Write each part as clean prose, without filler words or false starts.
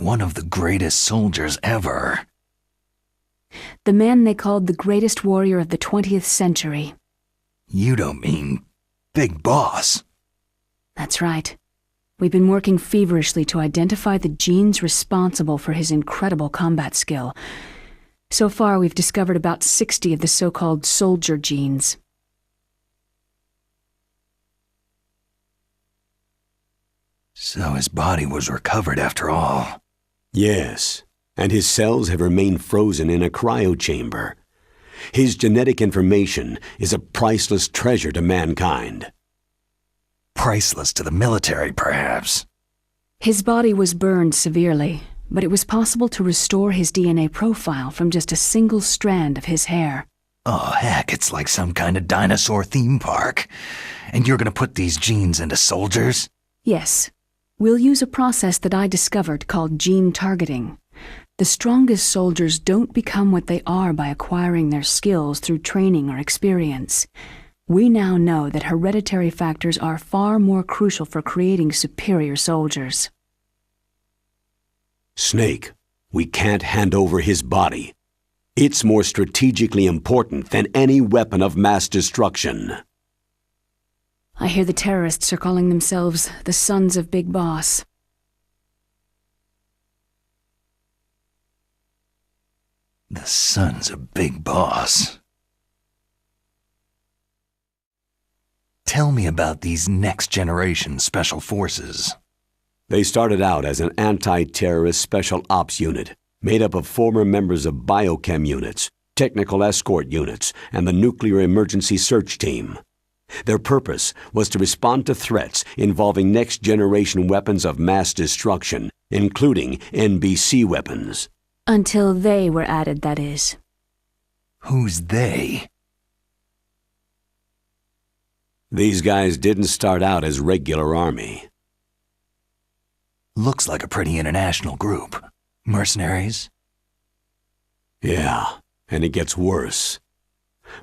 one of the greatest soldiers ever. The man they called the greatest warrior of the 20th century. You don't mean Big Boss? That's right. We've been working feverishly to identify the genes responsible for his incredible combat skill. So far, we've discovered about 60 of the so-called soldier genes. So his body was recovered after all. Yes, and his cells have remained frozen in a cryochamber. His genetic information is a priceless treasure to mankind. Priceless to the military, perhaps. His body was burned severely, but it was possible to restore his DNA profile from just a single strand of his hair. Oh, heck, it's like some kind of dinosaur theme park. And you're gonna put these genes into soldiers? Yes. We'll use a process that I discovered called gene targeting. The strongest soldiers don't become what they are by acquiring their skills through training or experience. We now know that hereditary factors are far more crucial for creating superior soldiers. Snake, we can't hand over his body. It's more strategically important than any weapon of mass destruction. I hear the terrorists are calling themselves the Sons of Big Boss. The Sons of Big Boss. Tell me about these next-generation special forces. They started out as an anti-terrorist special ops unit, made up of former members of biochem units, technical escort units, and the nuclear emergency search team. Their purpose was to respond to threats involving next-generation weapons of mass destruction, including NBC weapons. Until they were added, that is. Who's they? These guys didn't start out as regular army. Looks like a pretty international group. Mercenaries? Yeah, and it gets worse.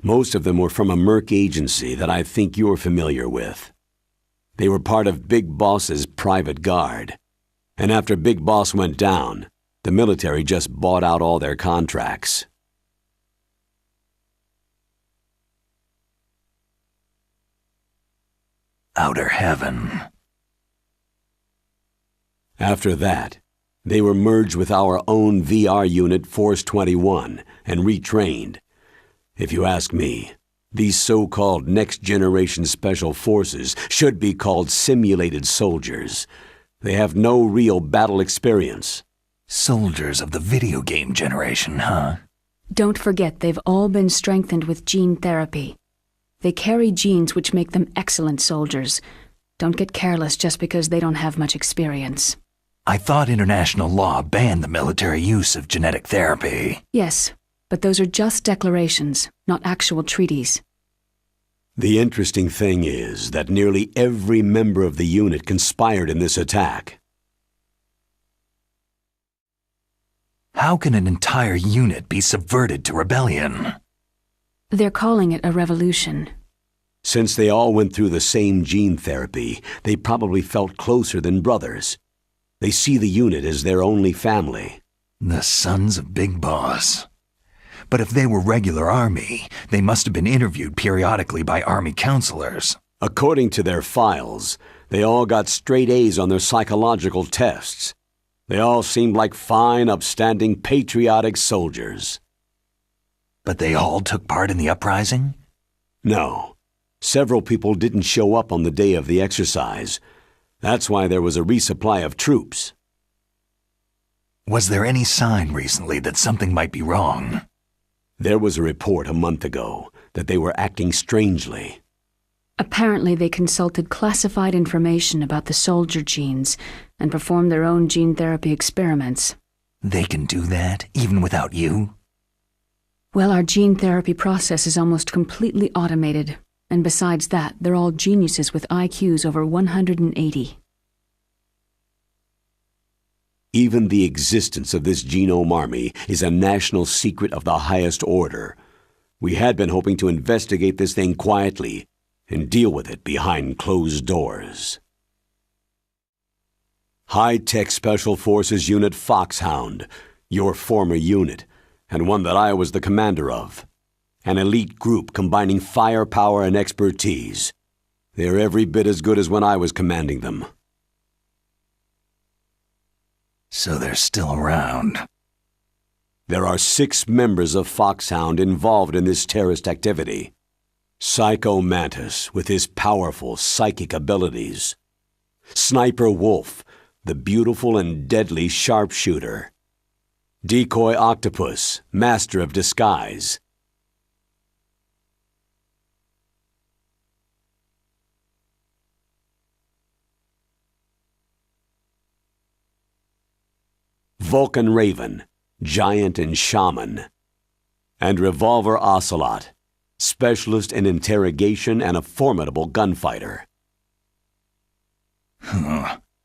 Most of them were from a merc agency that I think you're familiar with. They were part of Big Boss's private guard. And after Big Boss went down, the military just bought out all their contracts. Outer Heaven. After that, they were merged with our own VR unit Force 21 and retrained. If you ask me, these so-called next-generation special forces should be called simulated soldiers. They have no real battle experience. Soldiers of the video game generation, huh? Don't forget they've all been strengthened with gene therapy. They carry genes which make them excellent soldiers. Don't get careless just because they don't have much experience. I thought international law banned the military use of genetic therapy. Yes, but those are just declarations, not actual treaties. The interesting thing is that nearly every member of the unit conspired in this attack. How can an entire unit be subverted to rebellion? They're calling it a revolution. Since they all went through the same gene therapy, they probably felt closer than brothers. They see the unit as their only family. The Sons of Big Boss. But if they were regular army, they must have been interviewed periodically by army counselors. According to their files, they all got straight A's on their psychological tests. They all seemed like fine, upstanding, patriotic soldiers. But they all took part in the uprising? No. Several people didn't show up on the day of the exercise. That's why there was a resupply of troops. Was there any sign recently that something might be wrong? There was a report a month ago that they were acting strangely. Apparently they consulted classified information about the soldier genes and performed their own gene therapy experiments. They can do that, even without you? Well, our gene therapy process is almost completely automated, and besides that, they're all geniuses with IQs over 180. Even the existence of this genome army is a national secret of the highest order. We had been hoping to investigate this thing quietly and deal with it behind closed doors. High-Tech Special Forces Unit Foxhound, your former unit, and one that I was the commander of. An elite group combining firepower and expertise. They're every bit as good as when I was commanding them. So they're still around. There are 6 members of Foxhound involved in this terrorist activity. Psycho Mantis, with his powerful psychic abilities. Sniper Wolf, the beautiful and deadly sharpshooter. Decoy Octopus, master of disguise. Vulcan Raven, giant and shaman. And Revolver Ocelot, specialist in interrogation and a formidable gunfighter.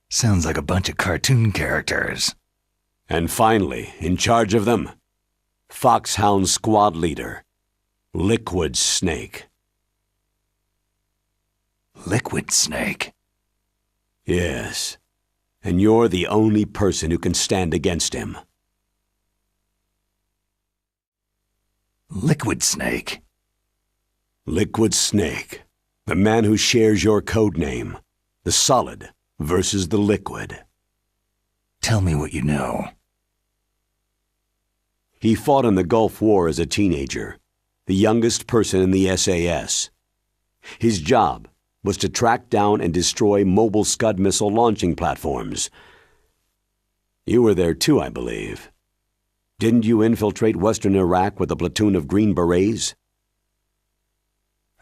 Sounds like a bunch of cartoon characters. And finally, in charge of them, Foxhound Squad Leader, Liquid Snake. Liquid Snake? Yes, and you're the only person who can stand against him. Liquid Snake? Liquid Snake, the man who shares your code name, the solid versus the liquid. Tell me what you know. He fought in the Gulf War as a teenager, the youngest person in the SAS. His job was to track down and destroy mobile Scud missile launching platforms. You were there too, I believe. Didn't you infiltrate western Iraq with a platoon of Green Berets?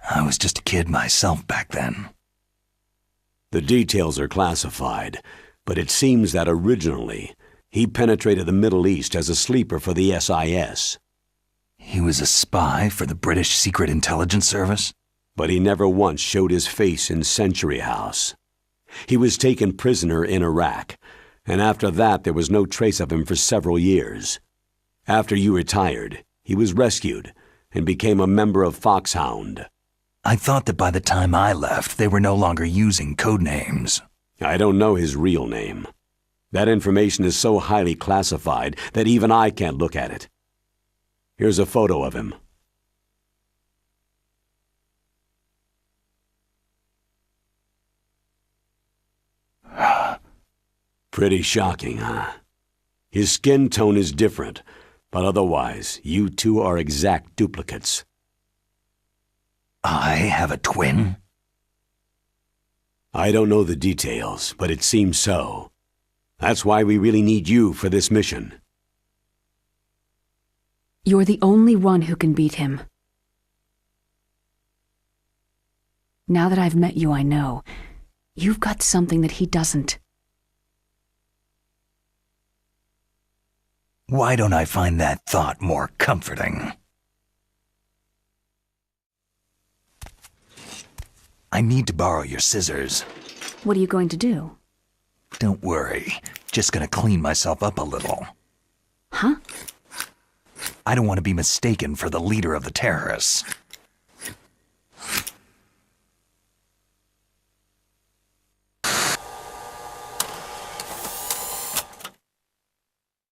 I was just a kid myself back then. The details are classified, but it seems that originally he penetrated the Middle East as a sleeper for the SIS. He was a spy for the British Secret Intelligence Service? But he never once showed his face in Century House. He was taken prisoner in Iraq, and after that there was no trace of him for several years. After you retired, he was rescued and became a member of Foxhound. I thought that by the time I left, they were no longer using code names. I don't know his real name. That information is so highly classified that even I can't look at it. Here's a photo of him. Pretty shocking, huh? His skin tone is different, but otherwise, you two are exact duplicates. I have a twin? I don't know the details, but it seems so. That's why we really need you for this mission. You're the only one who can beat him. Now that I've met you, I know. You've got something that he doesn't. Why don't I find that thought more comforting? I need to borrow your scissors. What are you going to do? Don't worry. Just gonna clean myself up a little. Huh? I don't want to be mistaken for the leader of the terrorists.